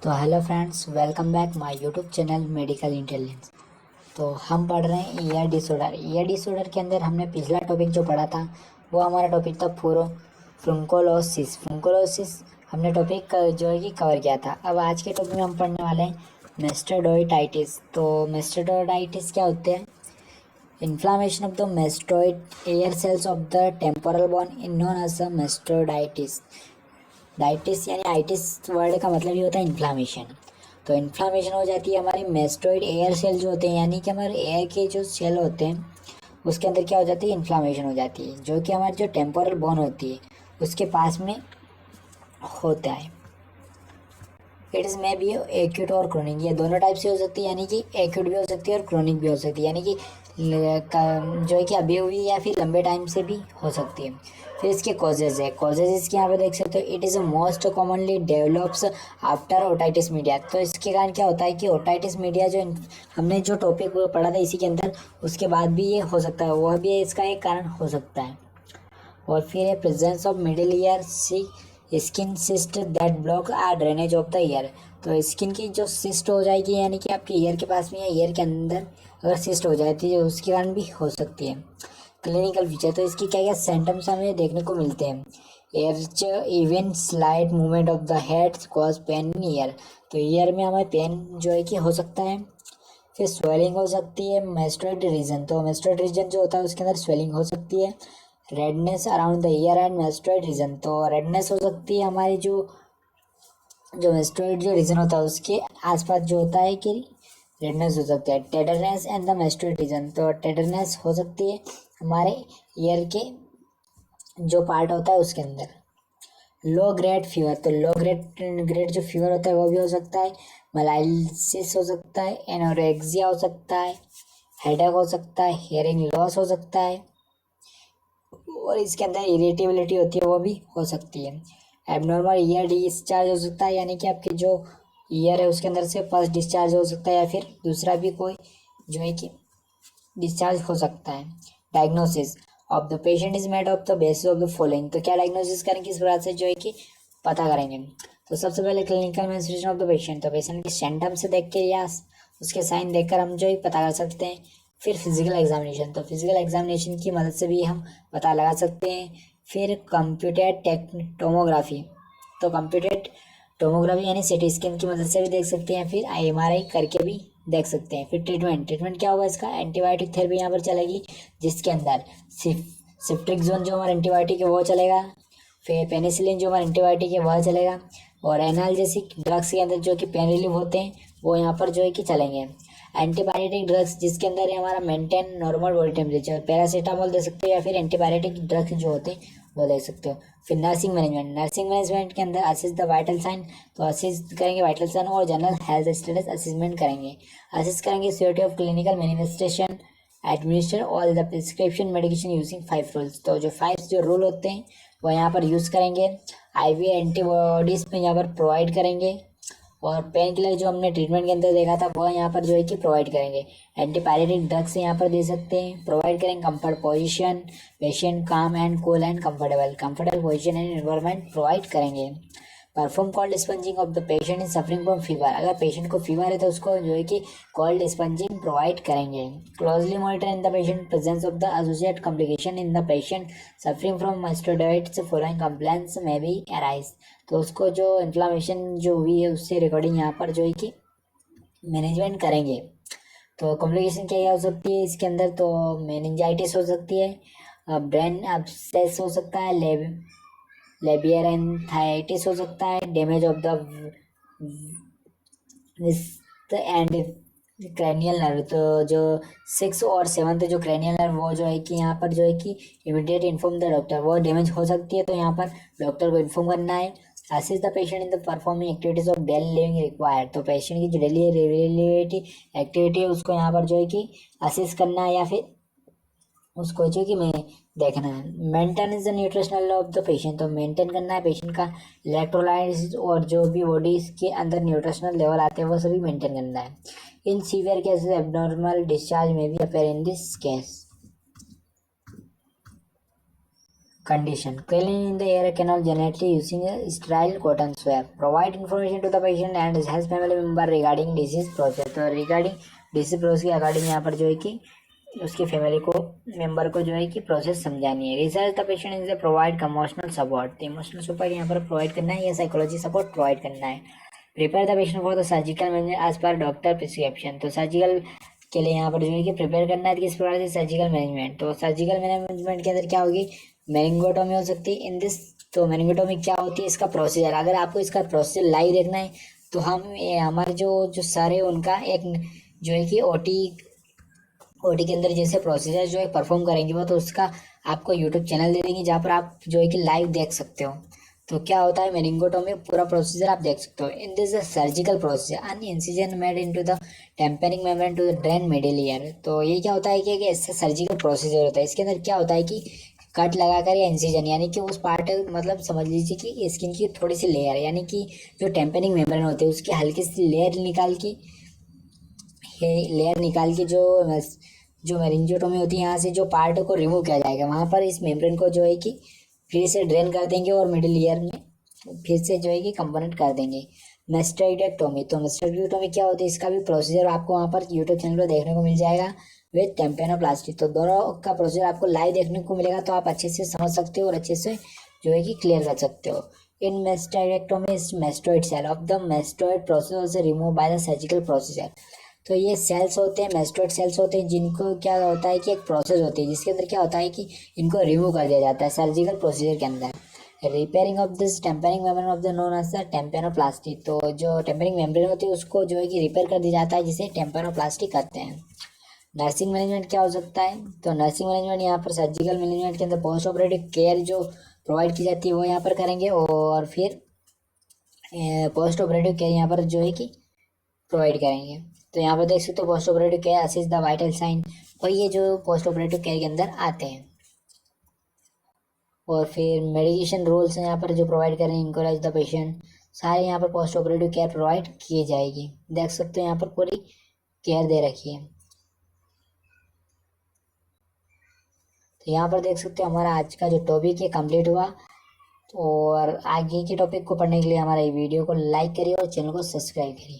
तो hello friends, welcome back my YouTube channel medical intelligence. तो हम पढ़ रहे हैं ईयर डिसऑर्डर। ईयर डिसऑर्डर के अंदर हमने पिछला टॉपिक जो पढ़ा था वो हमारा टॉपिक था फ्रुंकोलोसिस। फ्रुंकोलोसिस हमने टॉपिक जो है कि कवर किया था। अब आज के टॉपिक में हम पढ़ने वाले हैं मेस्टोडोइटाइटिस। तो मेस्टोडोइटाइटिस क्या होते हैं? Inflammation of the mastoid air cells of the temporal bone in known as the mastoiditis. डाइटिस यानी आइटिस वर्ड का मतलब ये होता है इन्फ्लामेशन। तो इन्फ्लामेशन हो जाती है हमारे मेस्टोइड एयर सेल जो होते हैं, यानी कि हमारे एयर के जो सेल होते हैं उसके अंदर क्या हो जाती है, इन्फ्लामेशन हो जाती है, जो कि हमारी जो टेम्पोरल बोन होती है उसके पास में होता है। It is may be acute और क्रोनिक, ये दोनों टाइप से हो सकती है, यानी कि एक्यूट भी हो सकती है और क्रोनिक भी हो सकती है, यानी कि जो है कि अभी हुई या फिर लंबे टाइम से भी हो सकती है। फिर इसके कॉजेज है। कॉजेज इसके यहाँ पे देख सकते हो, it is most commonly develops after otitis media. तो इसके कारण क्या होता है कि ओटाइटिस मीडिया जो हमने जो टॉपिक पढ़ा था इसी के अंदर, उसके बाद भी ये हो सकता है, वह भी इसका एक कारण हो सकता है। और फिर है presence of middle ear C skin cyst that block are drainage of the year. तो स्किन की जो सिस्ट हो जाएगी, यानी कि आपके ईयर के पास में या ईयर के अंदर अगर सिस्ट हो जाती है उसके कारण भी हो सकती है। क्लिनिकल फीचर, तो इसकी क्या क्या सिम्टम्स हमें देखने को मिलते हैं। Earache even slight movement of the head cause pain in ear. तो ईयर में हमें पेन जो है कि हो सकता है। फिर स्वेलिंग हो सकती है मेस्टोइड रीजन। तो मेस्टोइड रीजन जो होता है उसके अंदर स्वेलिंग हो सकती है। Redness around the year and mastoid reason. तो रेडनेस हो सकती है हमारी जो जो मेस्टोइड जो रीजन होता है उसके आसपास जो होता है कि रेडनेस हो सकता है। टेडरनेस एंड द मेस्टोइड रीजन। तो टेडरनेस हो सकती है हमारे ईयर के जो पार्ट होता है उसके अंदर। लो ग्रेड फीवर, तो लो ग्रेड जो फीवर होता है वो भी हो सकता है। मलाइसिस हो सकता है, एनोरेक्सिया हो सकता है, हेडेक हो सकता है, हियरिंग लॉस हो सकता है, और इसके अंदर इरिटेबिलिटी होती है वो भी हो सकती है। एबनॉर्मल ईयर डिस्चार्ज हो सकता है, यानी कि आपके जो ईयर है उसके अंदर से फर्स्ट डिस्चार्ज हो सकता है या फिर दूसरा भी कोई जो है कि डिस्चार्ज हो सकता है। Diagnosis of the patient is made of the basis of the following. तो क्या डायग्नोसिस करेंगे, किस प्रकार से जो है कि पता करेंगे। तो सबसे पहले clinical manifestation of the patient. तो पेशेंट के सिम्टम से देख के या उसके साइन देखकर हम जो है पता कर सकते हैं। फिर फिजिकल एग्जामिनेशन, तो फिजिकल एग्जामिनेशन की मदद से भी हम पता लगा सकते हैं। फिर कंप्यूटेड टोमोग्राफी, तो कंप्यूटेड टोमोग्राफी यानी सिटी स्कैन की मदद से भी देख सकते हैं। फिर एमआरआई करके भी देख सकते हैं। फिर ट्रीटमेंट क्या होगा इसका, एंटीबायोटिक थेरेपी यहाँ पर चलेगी, जिसके अंदर सिफ्ट्रिक्सोन जो हमारा एंटीबायोटिक है वो चलेगा। फिर पेनिसिलिन जो हमारा एंटीबायोटिक है वह चलेगा। और एनाल्जेसिक ड्रग्स के अंदर जो कि पेन रिलीफ होते हैं वो यहाँ पर जो है कि चलेंगे। एंटीबायोटिक ड्रग्स जिसके अंदर है हमारा maintain normal body temperature, paracetamol दे सकते हो या फिर एंटीबायोटिक ड्रग्स जो होते हैं वो दे सकते हो। फिर नर्सिंग मैनेजमेंट के अंदर असिस्ट द वाइटल साइन, तो असिस्ट करेंगे वाइटल साइन और जनरल हेल्थ स्टेटस असेसमेंट करेंगे। असिस्ट करेंगे severity of clinical manifestation, administer all the prescription medication using 5 rules. तो जो 5 जो रूल होते हैं वो यहाँ पर यूज़ करेंगे। आईवी एंटीबॉडीज में यहाँ पर प्रोवाइड करेंगे। और पेन किलर जो हमने ट्रीटमेंट के अंदर देखा था वो यहाँ पर जो है कि प्रोवाइड करेंगे। एंटीपायरेटिक ड्रग्स यहाँ पर दे सकते हैं, प्रोवाइड करेंगे। Comfort position, patient calm and cool and comfortable position and environment provide करेंगे। Perform cold sponging of the patient in suffering from fever, अगर पेशेंट को फीवर है तो उसको जो है कि कोल्ड स्पंजिंग प्रोवाइड करेंगे। Closely monitor in the patient presence of the associated complication in the patient suffering from mastoiditis following complaints may be arise. तो उसको जो इन्फ्लामेशन जो हुई है उससे रिकॉर्डिंग यहाँ पर जो है कि मैनेजमेंट करेंगे। तो कॉम्प्लिकेशन क्या क्या हो सकती है इसके अंदर, तो मेनिंजाइटिस हो सकती है, ब्रेन एब्सेस हो सकता है, लेबियरेंथाइटिस हो सकता है, damage of the vist and cranial nerve. तो जो 6 और 7 जो क्रैनियल नर्व वो जो है कि यहाँ पर जो है कि इमीडिएट इन्फॉर्म द डॉक्टर, वो डैमेज हो सकती है, तो यहाँ पर डॉक्टर को इन्फॉर्म करना है। Assist the patient in the performing activities of daily living required, तो पेशेंट की जो डेली रिलेटिव एक्टिविटी है उसको यहाँ पर जो है कि असिस्ट करना है या फिर उसको जो कि मैं देखना है। Maintain is the nutritional of the patient, तो मेंटेन करना है पेशेंट का इलेक्ट्रोलाइट्स और जो भी बॉडी के अंदर न्यूट्रिशनल लेवल आते हैं वो सभी मेंटेन करना है। In severe cases abnormal discharge में भी appear in this case. condition. Cleaning in the ear canal generally using a sterile cotton swab. Provide information to the patient and his family member regarding disease process. तो regarding disease process के according यहाँ पर जो है कि उसके family को member को जो है कि प्रोसेस समझानी है. Research the patient is provide emotional support. Emotional support यहाँ पर प्रोवाइड करना है या साइकोलॉजी सपोर्ट प्रोवाइड करना है. Prepare the patient for the surgical management as per doctor prescription. तो सर्जिकल के लिए यहाँ पर जो है कि प्रिपेयर करना है किस प्रकार से सर्जिकल मैनेजमेंट. तो सर्जिकल मैनेजमेंट के अंदर क्या होगी, मेनिंगोटोमी हो सकती है इन दिस. तो मेनिंगोटोमी क्या होती है, इसका प्रोसीजर. अगर आपको इसका प्रोसीजर लाइव देखना है तो हम हमारे जो सर है उनका एक जो है कि ओटी के अंदर जैसे प्रोसीजर जो है परफॉर्म करेंगे वो, तो उसका आपको यूट्यूब चैनल दे देंगे जहाँ पर आप जो है कि लाइव देख सकते हो. तो क्या होता है मेनिंगोटोमी, पूरा प्रोसीजर आप देख सकते हो. In this surgical procedure N incision made into the tampering membrane to the drain middle ear. तो ये क्या होता है कि इससे सर्जिकल प्रोसीजर होता है. इसके अंदर क्या होता है कि कट लगाकर या इंसिजन, यानी कि उस पार्ट मतलब समझ लीजिए कि स्किन की थोड़ी सी लेयर, यानी कि जो टेम्परिंग मेम्ब्रेन होते हैं उसकी हल्की सी लेयर निकाल के जो मेनिंगोटोमी होती है यहाँ से जो पार्ट को रिमूव किया जाएगा. वहाँ पर इस मेम्ब्रेन को जो है कि फिर से ड्रेन कर देंगे और मिडिल ईयर में फिर से जो है कि कंपोनेंट कर देंगे. मेस्टेक्टोमी. तो मेस्टेक्टोमी क्या होती है, इसका भी प्रोसीजर आपको वहाँ पर यूट्यूब चैनल पर देखने को मिल जाएगा विद टेम्पेनोप्लास्टी. तो दोनों का प्रोसीजर आपको लाइव देखने को मिलेगा, तो आप अच्छे से समझ सकते हो और अच्छे से जो है कि क्लियर कर सकते हो. In mastoidectomy mastoid cell of the mastoid process remove by the surgical procedure. तो ये सेल्स होते हैं, मेस्टोइड सेल्स होते हैं, जिनको क्या होता है कि एक प्रोसेस होती है जिसके अंदर क्या होता है कि इनको रिमूव कर दिया जाता है सर्जिकल प्रोसीजर के अंदर. Repairing of this tympanic membrane of the known as the tympanoplasty. तो जो टेम्परिंग मेम्ब्रेन होती है उसको जो है कि रिपेयर कर दिया जाता है जिसे टेम्पेनोप्लास्टी कहते हैं. नर्सिंग मैनेजमेंट क्या हो सकता है, तो नर्सिंग मैनेजमेंट यहाँ पर सर्जिकल मैनेजमेंट के अंदर पोस्ट ऑपरेटिव केयर जो प्रोवाइड की जाती है वो यहाँ पर करेंगे, और फिर पोस्ट ऑपरेटिव केयर यहाँ पर जो है कि प्रोवाइड करेंगे. तो यहाँ पर देख सकते हो post operative care assist the vital sign, और ये जो पोस्ट ऑपरेटिव केयर के अंदर आते हैं. और फिर मेडिकेशन रोल्स यहाँ पर जो प्रोवाइड करें, इंकरेज द पेशेंट, सारे यहाँ पर पोस्ट ऑपरेटिव केयर प्रोवाइड किए जाएगी. देख सकते हो यहाँ पर पूरी केयर दे रखी है. तो यहाँ पर देख सकते हो हमारा आज का जो टॉपिक है कंप्लीट हुआ. और आगे के टॉपिक को पढ़ने के लिए हमारे वीडियो को लाइक करिए और चैनल को सब्सक्राइब करिए.